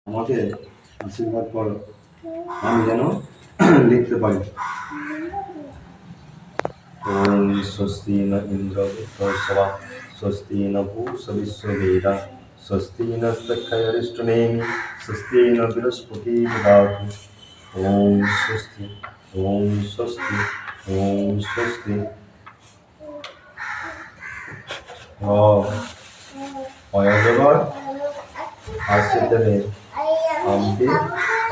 আমাকে আশীর্বাদ করো, আমি যেন লিখতে পারি। ওম স্বস্তি ন ইন্দ্র বৃদ্ধস্বা স্বস্তি ন পূষা বিশ্ববেদা স্বস্তি নস্তক্ষয়রিষ্টনেমি স্বস্তি ন বৃহস্পতি দদাতু। ওম স্বস্তি ওম স্বস্তি ওম স্বস্তি। অয়জগর আসছে তেরে আমকে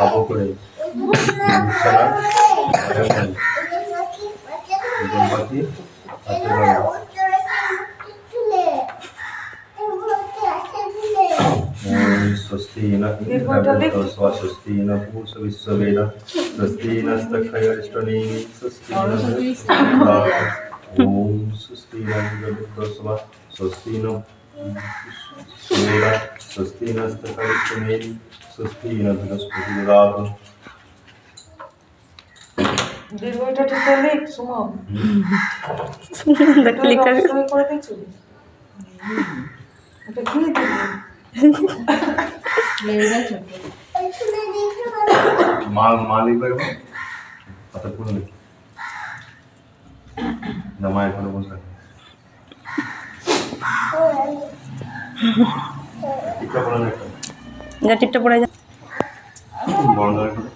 আবু করে বিছানা পাখি হাতে ধরে। ওম স্বস্তি ন ইন্দ্রবৃদ্ধস্বা স্বস্তি ন পূষা বিশ্ববেদা স্বস্তি নস্তক্ষয়রিষ্টনেমি স্বস্তি ন বৃহস্পতি দদাতু। ওম স্বস্তি ন ইন্দ্রবৃদ্ধস্বা স্বস্তি ন স্বস্তি নস্তক্ষয়রিষ্টনেমি স্বস্তি ন বৃহস্পতি দদাতু। দীর্ঘটা ঠিক করে লিখ সুমন। করে দিচ্ছি এটা কি দিবি মালিক ভাই কথা বলুন না, মায়ের কথা বলতে যা টিপটা পড়ে যা বন্ধ করে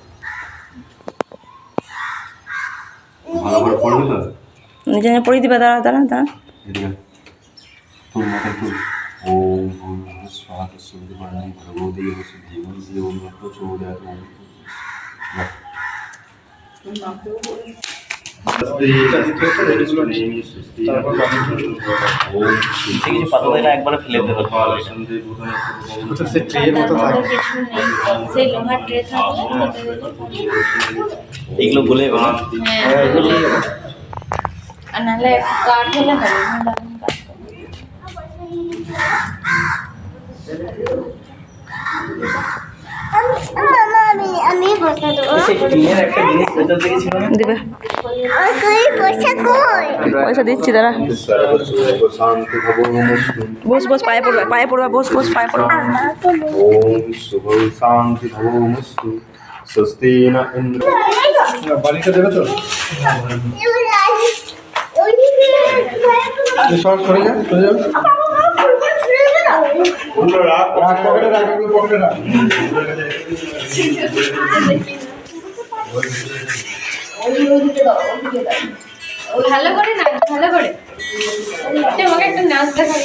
ভালো করে পড়বি তো নিজে নিজে পড়ে দিবে। দাঁড়া দাঁড়া দাঁড়া এদিকে তুল মাথা তুল। ওম ভূর্ভুবঃ স্বাহা তস্মাৎ ভগবতে জীবন জীবন প্রচোদয়াৎ। একবারে ফেলে দেবো। এগুলো বলে নাহলে কাঠ হলে হবে আমি বসে দেবো। দিবে পয়সা দিচ্ছি দাঁড়া। বস বস পায়ে পড়বে পায়ে পড়বে বস বস পায়ে পড়বে। ওম শুভং শান্তি ভবমস্তু স্বস্তি ন ইন্দ্র। বালিকা দেবে তো সব সরে যা সরে যাও। ভালো করে নাচ ভালো করে তোমাকে একটা নাচ দেখা